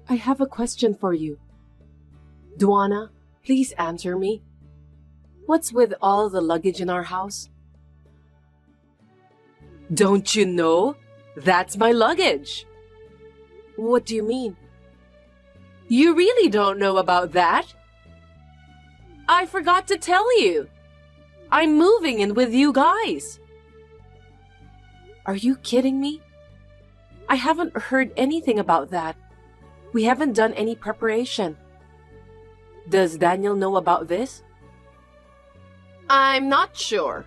I have a question for you. Duana, please answer me. What's with all the luggage in our house? Don't you know? That's my luggage. What do you mean? You really don't know about that? I forgot to tell you. I'm moving in with you guys. Are you kidding me? I haven't heard anything about that. We haven't done any preparation. Does Daniel know about this? I'm not sure.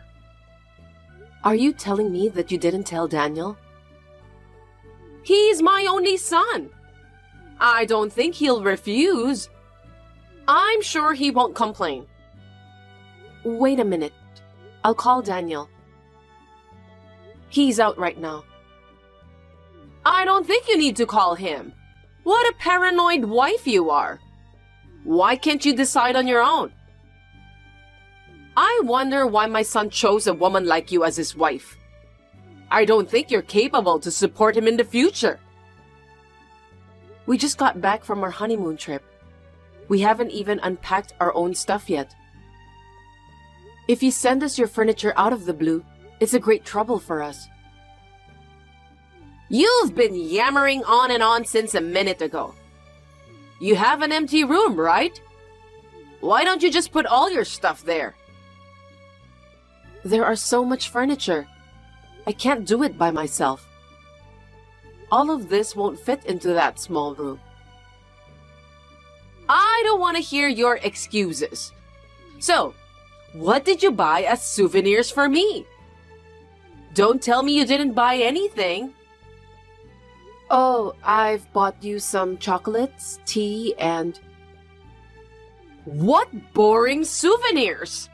Are you telling me that you didn't tell Daniel? He's my only son. I don't think he'll refuse. I'm sure he won't complain. Wait a minute. I'll call Daniel. He's out right now. I don't think you need to call him. What a paranoid wife you are. Why can't you decide on your own? I wonder why my son chose a woman like you as his wife. I don't think you're capable to support him in the future. We just got back from our honeymoon trip. We haven't even unpacked our own stuff yet. If you send us your furniture out of the blue, it's a great trouble for us. You've been yammering on and on since a minute ago. You have an empty room, right? Why don't you just put all your stuff there? There are so much furniture. I can't do it by myself. All of this won't fit into that small room. I don't want to hear your excuses. So, what did you buy as souvenirs for me? Don't tell me you didn't buy anything. Oh, I've bought you some chocolates, tea, and... What boring souvenirs!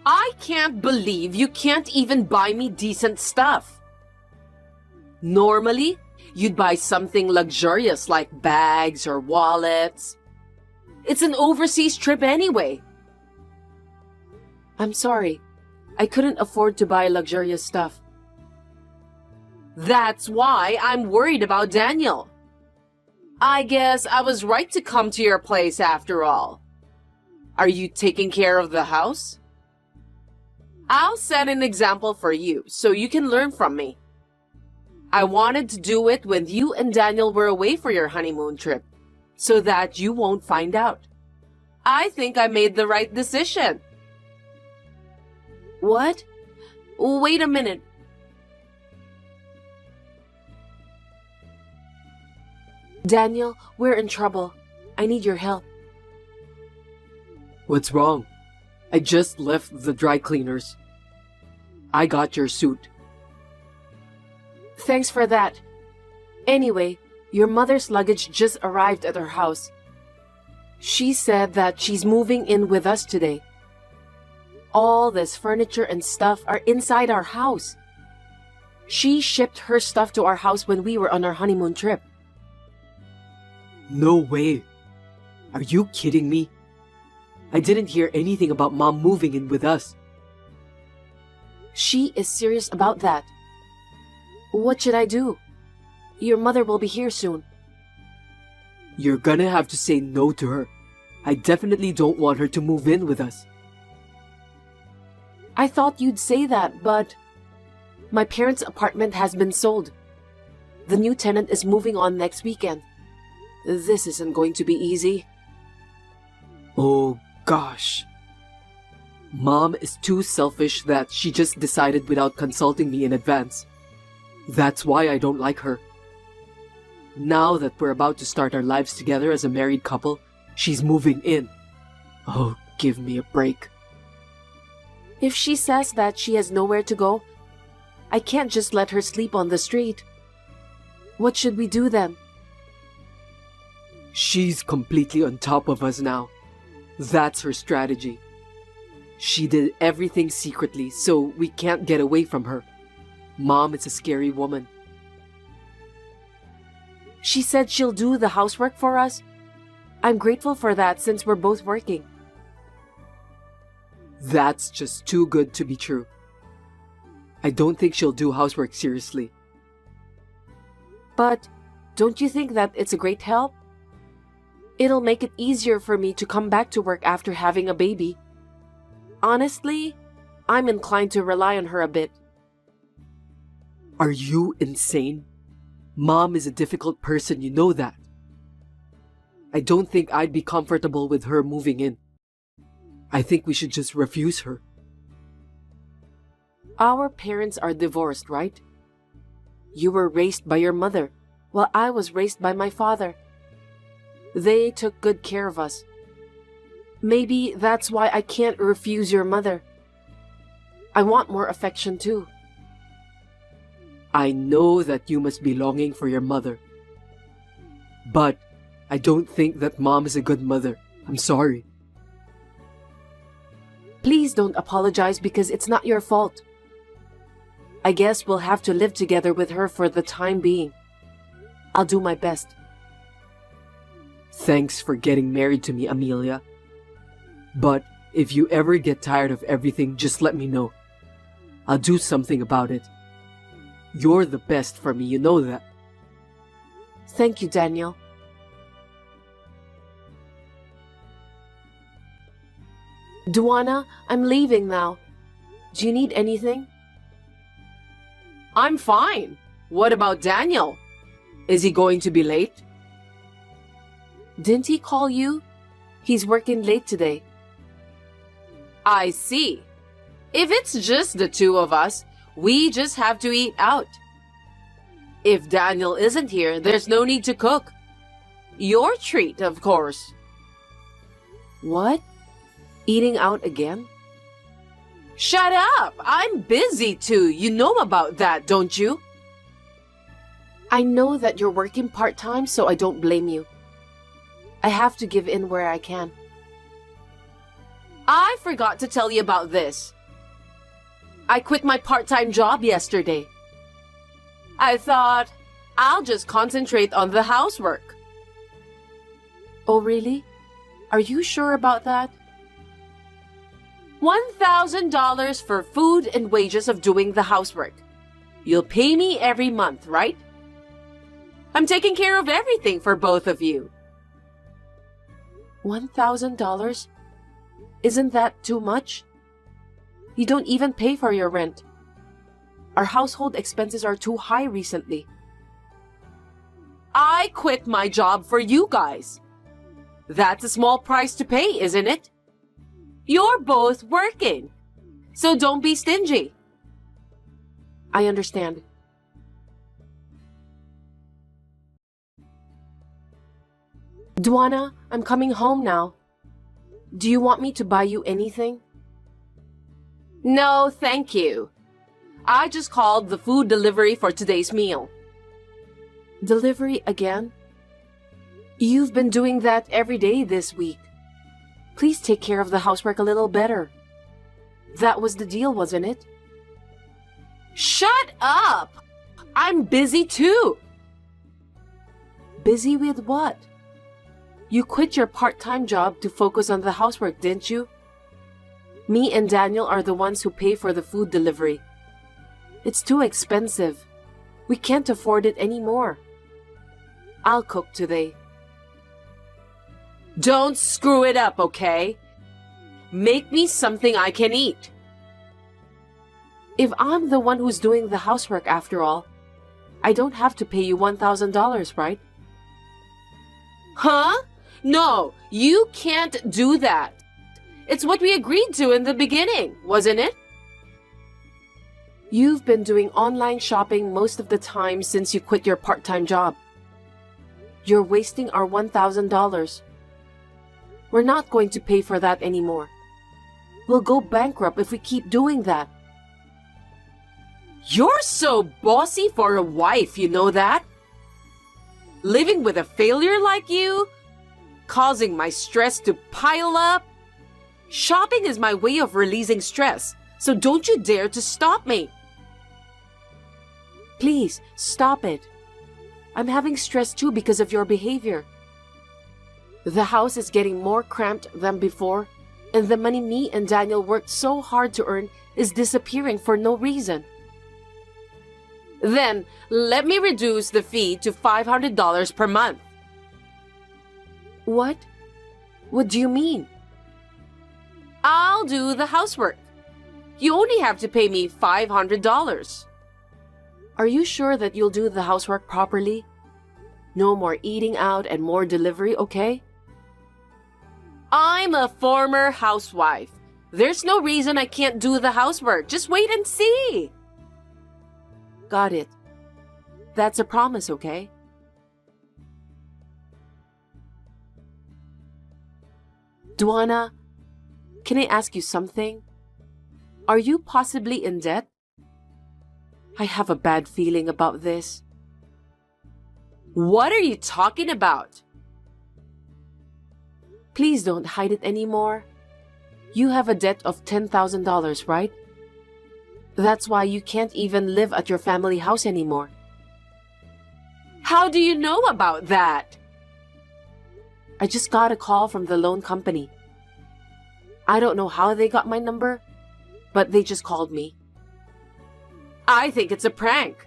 I can't believe you can't even buy me decent stuff. Normally, you'd buy something luxurious like bags or wallets. It's an overseas trip anyway. I'm sorry. I couldn't afford to buy luxurious stuff. That's why I'm worried about Daniel. I guess I was right to come to your place after all. Are you taking care of the house? I'll set an example for you so you can learn from me. I wanted to do it when you and Daniel were away for your honeymoon trip, so that you won't find out. I think I made the right decision. What? Wait a minute. Daniel, we're in trouble. I need your help. What's wrong? I just left the dry cleaners. I got your suit. Thanks for that. Anyway, your mother's luggage just arrived at our house. She said that she's moving in with us today. All this furniture and stuff are inside our house. She shipped her stuff to our house when we were on our honeymoon trip. No way. Are you kidding me? I didn't hear anything about Mom moving in with us. She is serious about that. What should I do? Your mother will be here soon. You're gonna have to say no to her. I definitely don't want her to move in with us. I thought you'd say that, but... My parents' apartment has been sold. The new tenant is moving on next weekend. This isn't going to be easy. Oh gosh. Mom is too selfish that she just decided without consulting me in advance. That's why I don't like her. Now that we're about to start our lives together as a married couple, she's moving in. Oh, give me a break. If she says that she has nowhere to go, I can't just let her sleep on the street. What should we do then? She's completely on top of us now. That's her strategy. She did everything secretly, so we can't get away from her. Mom is a scary woman. She said she'll do the housework for us. I'm grateful for that since we're both working. That's just too good to be true. I don't think she'll do housework seriously. But don't you think that it's a great help? It'll make it easier for me to come back to work after having a baby. Honestly, I'm inclined to rely on her a bit. Are you insane? Mom is a difficult person, you know that. I don't think I'd be comfortable with her moving in. I think we should just refuse her. Our parents are divorced, right? You were raised by your mother, while I was raised by my father. They took good care of us. Maybe that's why I can't refuse your mother. I want more affection too. I know that you must be longing for your mother. But I don't think that Mom is a good mother. I'm sorry. Please don't apologize because it's not your fault. I guess we'll have to live together with her for the time being. I'll do my best. Thanks for getting married to me, Amelia. But if you ever get tired of everything, just let me know. I'll do something about it. You're the best for me, you know that. Thank you, Daniel. Duana, I'm leaving now. Do you need anything? I'm fine. What about Daniel? Is he going to be late? Didn't he call you? He's working late today. I see. If it's just the two of us, we just have to eat out. If Daniel isn't here, there's no need to cook. Your treat, of course. What? Eating out again? Shut up! I'm busy too. You know about that, don't you? I know that you're working part-time, so I don't blame you. I have to give in where I can. I forgot to tell you about this. I quit my part-time job yesterday. I thought, I'll just concentrate on the housework. Oh, really? Are you sure about that? $1,000 for food and wages of doing the housework. You'll pay me every month, right? I'm taking care of everything for both of you. $1,000? Isn't that too much? You don't even pay for your rent. Our household expenses are too high recently. I quit my job for you guys. That's a small price to pay, isn't it? You're both working, so don't be stingy. I understand. Duana, I'm coming home now. Do you want me to buy you anything? No, thank you. I just called the food delivery for today's meal. Delivery again? You've been doing that every day this week. Please take care of the housework a little better. That was the deal, wasn't it? Shut up! I'm busy too. Busy with what? You quit your part-time job to focus on the housework, didn't you? Me and Daniel are the ones who pay for the food delivery. It's too expensive. We can't afford it anymore. I'll cook today. Don't screw it up, okay? Make me something I can eat. If I'm the one who's doing the housework after all, I don't have to pay you $1,000, right? Huh? No, you can't do that. It's what we agreed to in the beginning, wasn't it? You've been doing online shopping most of the time since you quit your part-time job. You're wasting our $1,000. We're not going to pay for that anymore. We'll go bankrupt if we keep doing that. You're so bossy for a wife, you know that? Living with a failure like you, causing my stress to pile up. Shopping is my way of releasing stress, so don't you dare to stop me. Please, stop it. I'm having stress too because of your behavior. The house is getting more cramped than before, and the money me and Daniel worked so hard to earn is disappearing for no reason. Then, let me reduce the fee to $500 per month. What? What do you mean? I'll do the housework. You only have to pay me $500. Are you sure that you'll do the housework properly? No more eating out and more delivery, okay? I'm a former housewife. There's no reason I can't do the housework. Just wait and see. Got it. That's a promise, okay? Duana, can I ask you something? Are you possibly in debt? I have a bad feeling about this. What are you talking about? Please don't hide it anymore. You have a debt of $10,000, right? That's why you can't even live at your family house anymore. How do you know about that? I just got a call from the loan company. I don't know how they got my number, but they just called me. I think it's a prank.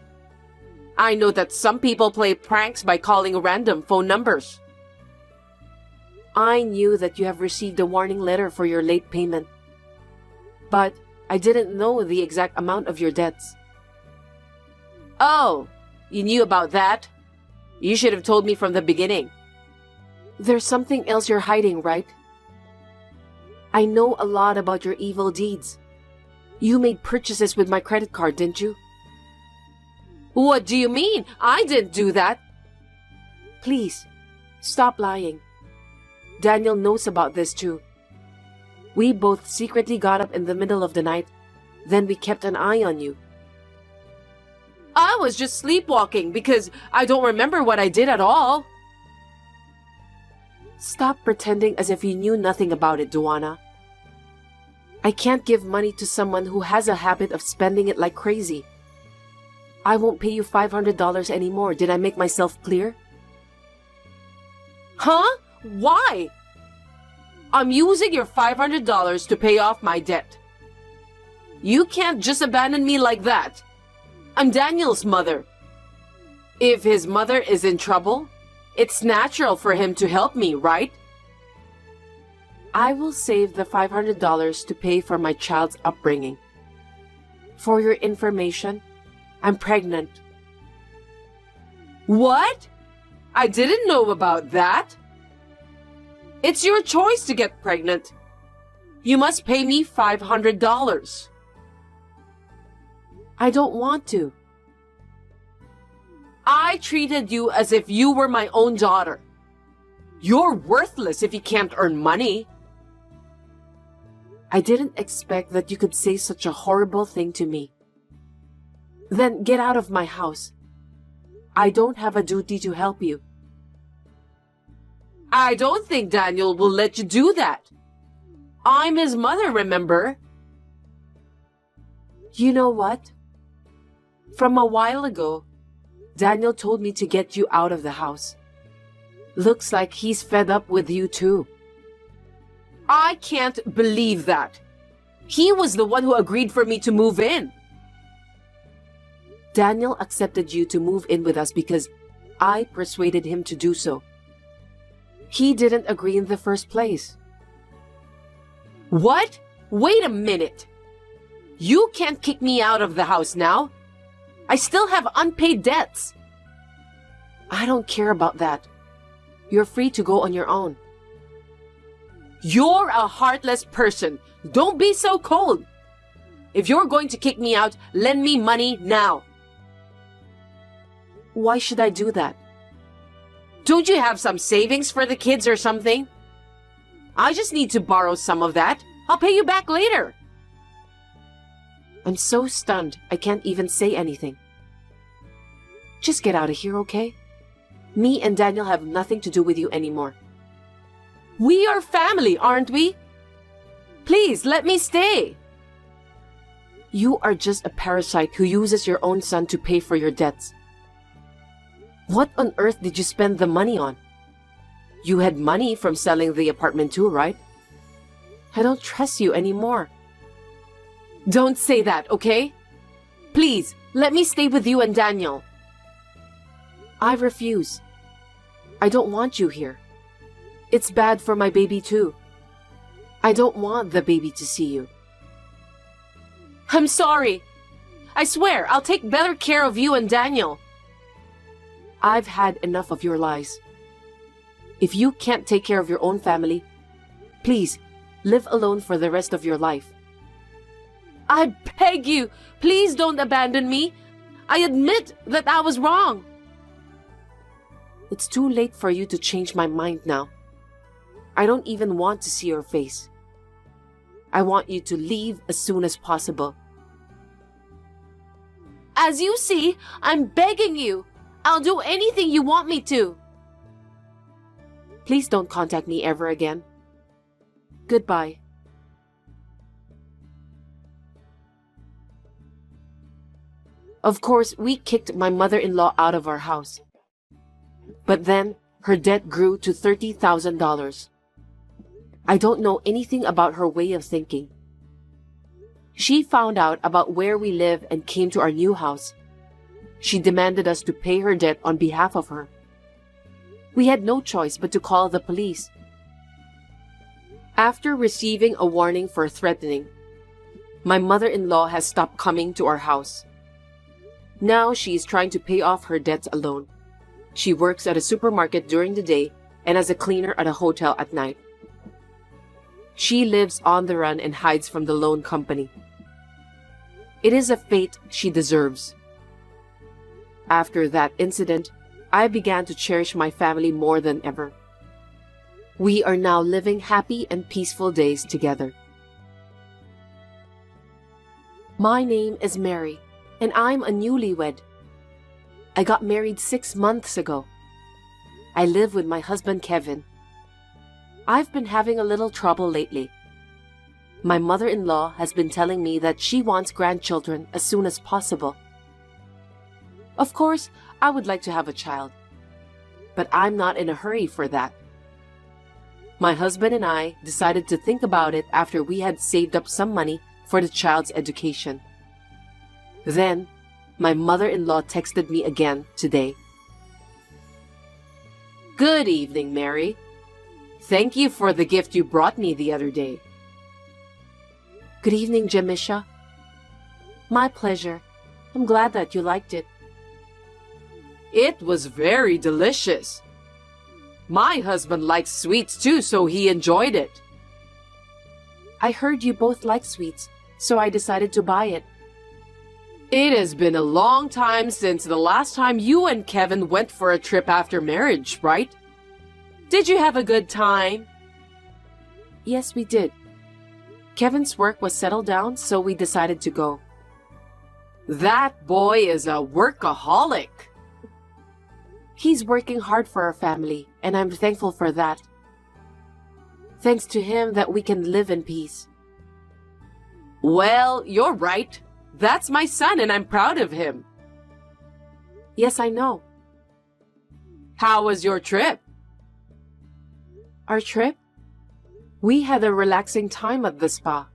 I know that some people play pranks by calling random phone numbers. I knew that you have received a warning letter for your late payment, but I didn't know the exact amount of your debts. Oh, you knew about that? You should have told me from the beginning. There's something else you're hiding, right? I know a lot about your evil deeds. You made purchases with my credit card, didn't you? What do you mean? I didn't do that. Please, stop lying. Daniel knows about this too. We both secretly got up in the middle of the night. Then we kept an eye on you. I was just sleepwalking because I don't remember what I did at all. Stop pretending as if you knew nothing about it, Duana. I can't give money to someone who has a habit of spending it like crazy. I won't pay you $500 anymore. Did I make myself clear? Huh? Why? I'm using your $500 to pay off my debt. You can't just abandon me like that. I'm Daniel's mother. If his mother is in trouble, it's natural for him to help me, right? I will save the $500 to pay for my child's upbringing. For your information, I'm pregnant. What? I didn't know about that. It's your choice to get pregnant. You must pay me $500. I don't want to. I treated you as if you were my own daughter. You're worthless if you can't earn money. I didn't expect that you could say such a horrible thing to me. Then get out of my house. I don't have a duty to help you. I don't think Daniel will let you do that. I'm his mother, remember? You know what? From a while ago, Daniel told me to get you out of the house. Looks like he's fed up with you too. I can't believe that. He was the one who agreed for me to move in. Daniel accepted you to move in with us because I persuaded him to do so. He didn't agree in the first place. What? Wait a minute. You can't kick me out of the house now. I still have unpaid debts. I don't care about that. You're free to go on your own. You're a heartless person. Don't be so cold. If you're going to kick me out, lend me money now. Why should I do that? Don't you have some savings for the kids or something? I just need to borrow some of that. I'll pay you back later. I'm so stunned, I can't even say anything. Just get out of here, okay? Me and Daniel have nothing to do with you anymore. We are family, aren't we? Please, let me stay. You are just a parasite who uses your own son to pay for your debts. What on earth did you spend the money on? You had money from selling the apartment too, right? I don't trust you anymore. Don't say that, okay? Please, let me stay with you and Daniel. I refuse. I don't want you here. It's bad for my baby too. I don't want the baby to see you. I'm sorry. I swear, I'll take better care of you and Daniel. I've had enough of your lies. If you can't take care of your own family, please live alone for the rest of your life. I beg you, please don't abandon me. I admit that I was wrong. It's too late for you to change my mind now. I don't even want to see your face. I want you to leave as soon as possible. As you see, I'm begging you. I'll do anything you want me to. Please don't contact me ever again. Goodbye. Of course, we kicked my mother-in-law out of our house. But then, her debt grew to $30,000. I don't know anything about her way of thinking. She found out about where we live and came to our new house. She demanded us to pay her debt on behalf of her. We had no choice but to call the police. After receiving a warning for threatening, my mother-in-law has stopped coming to our house. Now she is trying to pay off her debts alone. She works at a supermarket during the day and as a cleaner at a hotel at night. She lives on the run and hides from the loan company. It is a fate she deserves. After that incident, I began to cherish my family more than ever. We are now living happy and peaceful days together. My name is Mary, and I'm a newlywed. I got married 6 months ago. I live with my husband Kevin. I've been having a little trouble lately. My mother-in-law has been telling me that she wants grandchildren as soon as possible. Of course, I would like to have a child, but I'm not in a hurry for that. My husband and I decided to think about it after we had saved up some money for the child's education. Then, my mother-in-law texted me again today. Good evening, Mary. Thank you for the gift you brought me the other day. Good evening, Jamisha. My pleasure. I'm glad that you liked it. It was very delicious. My husband likes sweets too, so he enjoyed it. I heard you both like sweets, so I decided to buy it. It has been a long time since the last time you and Kevin went for a trip after marriage, right? Did you have a good time? Yes, we did. Kevin's work was settled down, so we decided to go. That boy is a workaholic. He's working hard for our family, and I'm thankful for that. Thanks to him that we can live in peace. Well, you're right. That's my son, and I'm proud of him. Yes, I know. How was your trip? Our trip? We had a relaxing time at the spa.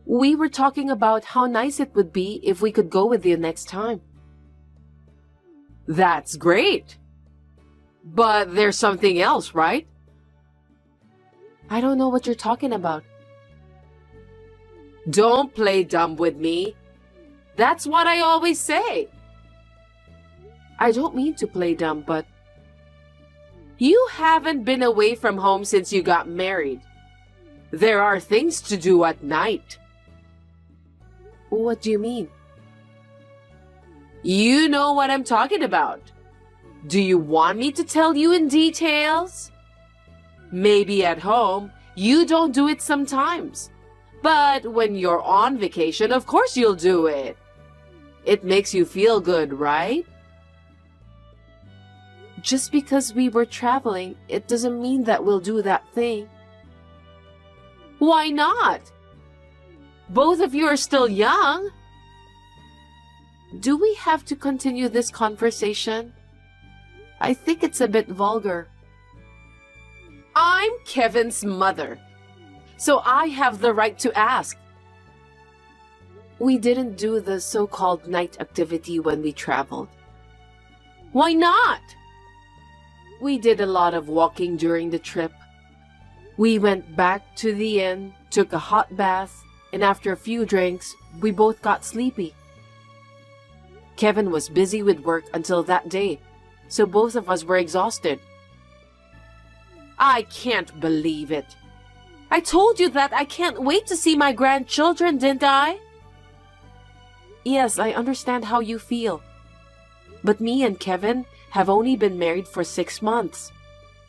We were talking about how nice it would be if we could go with you next time. That's great. But there's something else, right? I don't know what you're talking about. Don't play dumb with me. That's what I always say. I don't mean to play dumb, but... You haven't been away from home since you got married. There are things to do at night. What do you mean? You know what I'm talking about. Do you want me to tell you in details? Maybe at home, you don't do it sometimes. But when you're on vacation, of course you'll do it. It makes you feel good, right? Just because we were traveling, it doesn't mean that we'll do that thing. Why not? Both of you are still young. Do we have to continue this conversation? I think it's a bit vulgar. I'm Kevin's mother, so I have the right to ask. We didn't do the so-called night activity when we traveled. Why not? We did a lot of walking during the trip. We went back to the inn, took a hot bath, and after a few drinks, we both got sleepy. Kevin was busy with work until that day, so both of us were exhausted. I can't believe it. I told you that I can't wait to see my grandchildren, didn't I? Yes, I understand how you feel. But me and Kevin have only been married for 6 months,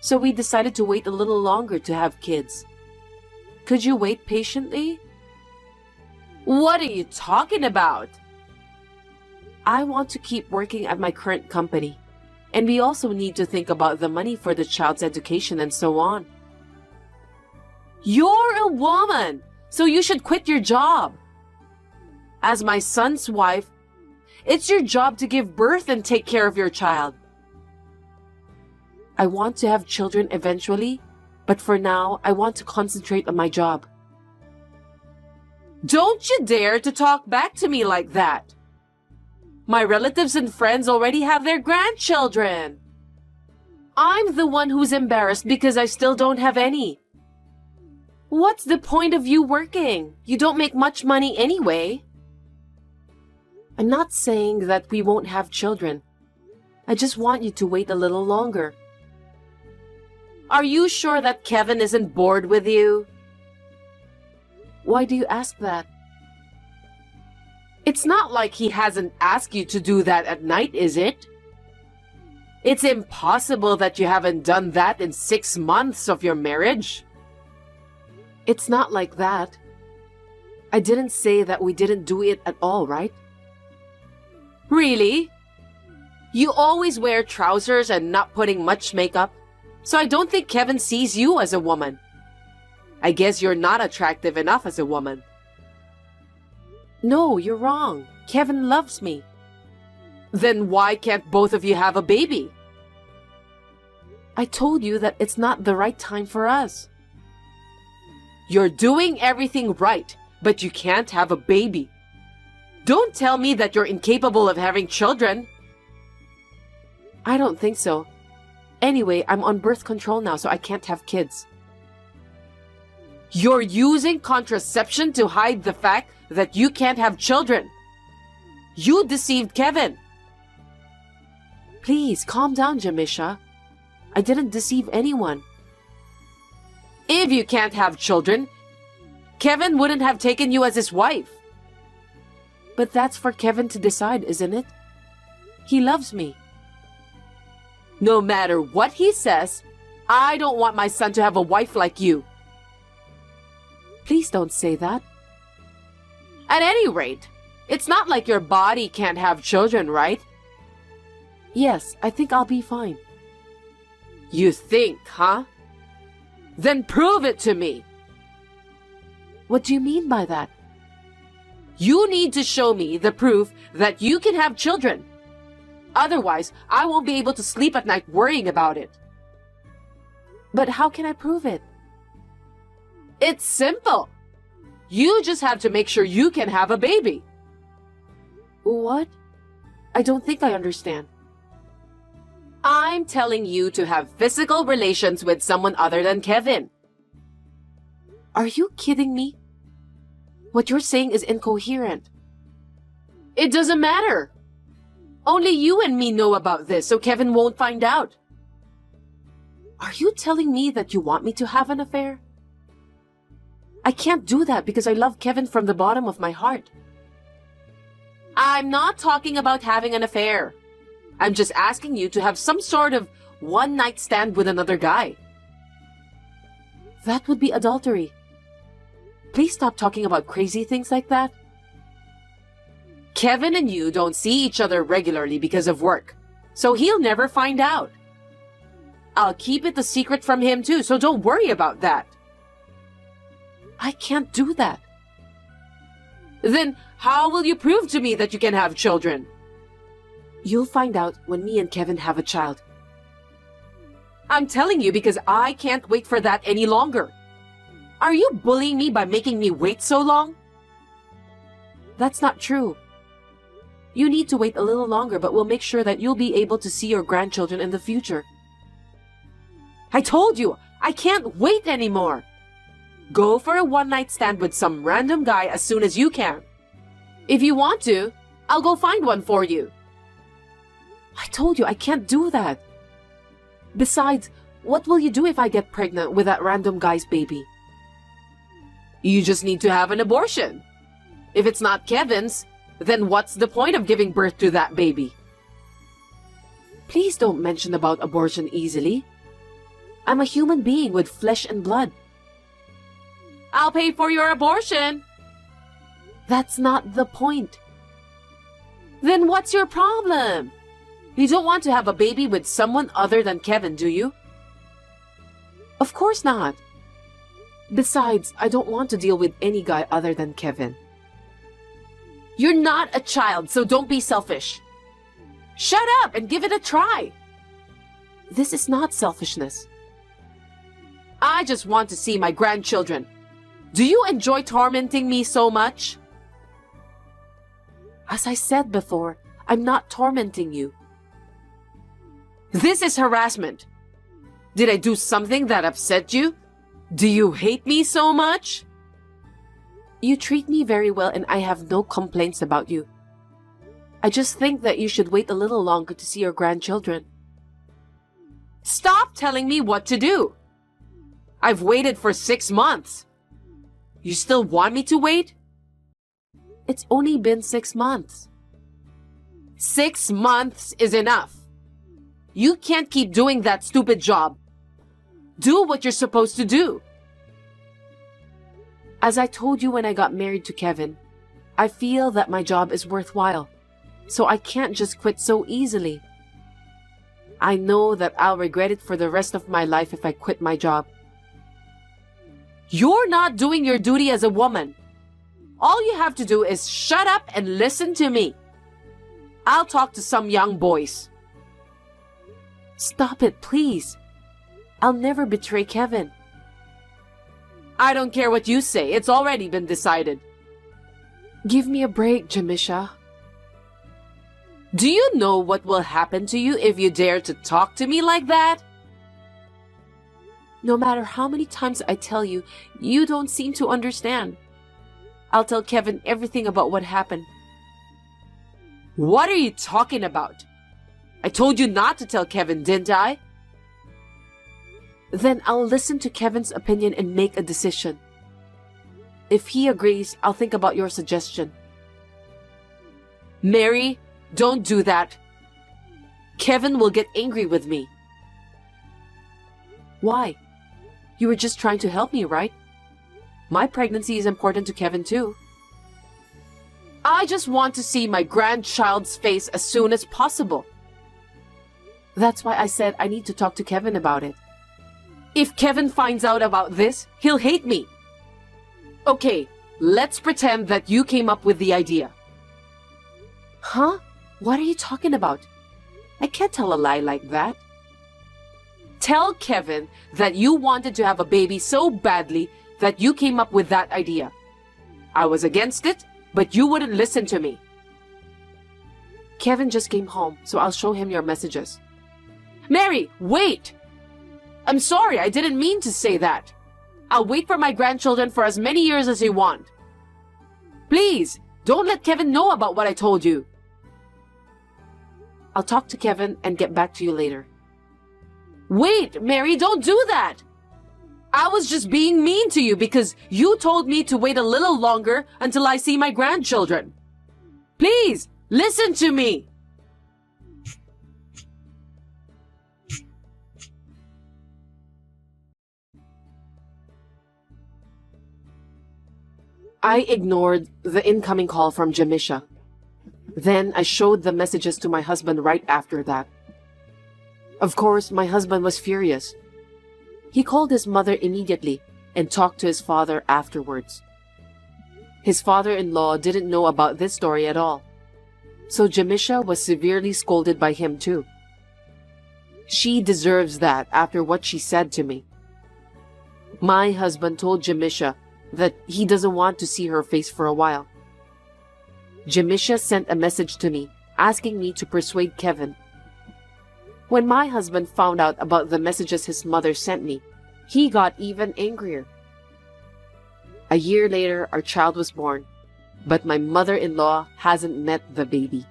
so we decided to wait a little longer to have kids. Could you wait patiently? What are you talking about? I want to keep working at my current company, and we also need to think about the money for the child's education and so on. You're a woman, so you should quit your job. As my son's wife, it's your job to give birth and take care of your child. I want to have children eventually, but for now, I want to concentrate on my job. Don't you dare to talk back to me like that. My relatives and friends already have their grandchildren. I'm the one who's embarrassed because I still don't have any. What's the point of you working? You don't make much money anyway. I'm not saying that we won't have children. I just want you to wait a little longer. Are you sure that Kevin isn't bored with you? Why do you ask that? It's not like he hasn't asked you to do that at night, is it? It's impossible that you haven't done that in 6 months of your marriage. It's not like that. I didn't say that we didn't do it at all, right? Really? You always wear trousers and not putting much makeup, so I don't think Kevin sees you as a woman. I guess you're not attractive enough as a woman. No, you're wrong. Kevin loves me. Then why can't both of you have a baby? I told you that it's not the right time for us. You're doing everything right, but you can't have a baby. Don't tell me that you're incapable of having children. I don't think so. Anyway, I'm on birth control now, so I can't have kids. You're using contraception to hide the fact that you can't have children. You deceived Kevin. Please, calm down, Jamisha. I didn't deceive anyone. If you can't have children, Kevin wouldn't have taken you as his wife. But that's for Kevin to decide, isn't it? He loves me. No matter what he says, I don't want my son to have a wife like you. Please don't say that. At any rate, it's not like your body can't have children, right? Yes, I think I'll be fine. You think, huh? Then prove it to me. What do you mean by that? You need to show me the proof that you can have children. Otherwise, I won't be able to sleep at night worrying about it. But how can I prove it? It's simple. You just have to make sure you can have a baby. What? I don't think I understand. I'm telling you to have physical relations with someone other than Kevin. Are you kidding me? What you're saying is incoherent. It doesn't matter. Only you and me know about this, so Kevin won't find out. Are you telling me that you want me to have an affair? I can't do that because I love Kevin from the bottom of my heart. I'm not talking about having an affair. I'm just asking you to have some sort of one-night stand with another guy. That would be adultery. Please stop talking about crazy things like that. Kevin and you don't see each other regularly because of work, so he'll never find out. I'll keep it a secret from him too, so don't worry about that. I can't do that. Then how will you prove to me that you can have children? You'll find out when me and Kevin have a child. I'm telling you because I can't wait for that any longer. Are you bullying me by making me wait so long? That's not true. You need to wait a little longer, but we'll make sure that you'll be able to see your grandchildren in the future. I told you, I can't wait anymore. Go for a one-night stand with some random guy as soon as you can. If you want to, I'll go find one for you. I told you I can't do that. Besides, what will you do if I get pregnant with that random guy's baby? You just need to have an abortion. If it's not Kevin's, then what's the point of giving birth to that baby? Please don't mention about abortion easily. I'm a human being with flesh and blood. I'll pay for your abortion. That's not the point. Then what's your problem? You don't want to have a baby with someone other than Kevin, do you? Of course not. Besides, I don't want to deal with any guy other than Kevin. You're not a child, so don't be selfish. Shut up and give it a try. This is not selfishness. I just want to see my grandchildren. Do you enjoy tormenting me so much? As I said before, I'm not tormenting you. This is harassment. Did I do something that upset you? Do you hate me so much? You treat me very well and I have no complaints about you. I just think that you should wait a little longer to see your grandchildren. Stop telling me what to do. I've waited for 6 months. You still want me to wait? It's only been 6 months. 6 months is enough. You can't keep doing that stupid job. Do what you're supposed to do. As I told you when I got married to Kevin, I feel that my job is worthwhile, so I can't just quit so easily. I know that I'll regret it for the rest of my life if I quit my job. You're not doing your duty as a woman. All you have to do is shut up and listen to me. I'll talk to some young boys. Stop it, please. I'll never betray Kevin. I don't care what you say. It's already been decided. Give me a break, Jamisha. Do you know what will happen to you if you dare to talk to me like that? No matter how many times I tell you, you don't seem to understand. I'll tell Kevin everything about what happened. What are you talking about? I told you not to tell Kevin, didn't I? Then I'll listen to Kevin's opinion and make a decision. If he agrees, I'll think about your suggestion. Mary, don't do that. Kevin will get angry with me. Why? You were just trying to help me, right? My pregnancy is important to Kevin too. I just want to see my grandchild's face as soon as possible. That's why I said I need to talk to Kevin about it. If Kevin finds out about this, he'll hate me. Okay, let's pretend that you came up with the idea. Huh? What are you talking about? I can't tell a lie like that. Tell Kevin that you wanted to have a baby so badly that you came up with that idea. I was against it, but you wouldn't listen to me. Kevin just came home, so I'll show him your messages. Mary, wait! I'm sorry, I didn't mean to say that. I'll wait for my grandchildren for as many years as you want. Please, don't let Kevin know about what I told you. I'll talk to Kevin and get back to you later. Wait, Mary, don't do that! I was just being mean to you because you told me to wait a little longer until I see my grandchildren. Please, listen to me! I ignored the incoming call from Jamisha. Then I showed the messages to my husband right after that. Of course, my husband was furious. He called his mother immediately and talked to his father afterwards. His father-in-law didn't know about this story at all, so Jamisha was severely scolded by him too. She deserves that after what she said to me. My husband told Jamisha that he doesn't want to see her face for a while. Jamisha sent a message to me asking me to persuade Kevin. When my husband found out about the messages his mother sent me, he got even angrier. A year later, our child was born, but my mother-in-law hasn't met the baby.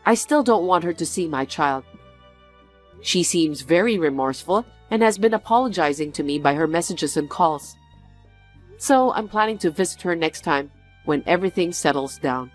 I still don't want her to see my child. She seems very remorseful and has been apologizing to me by her messages and calls. So I'm planning to visit her next time when everything settles down.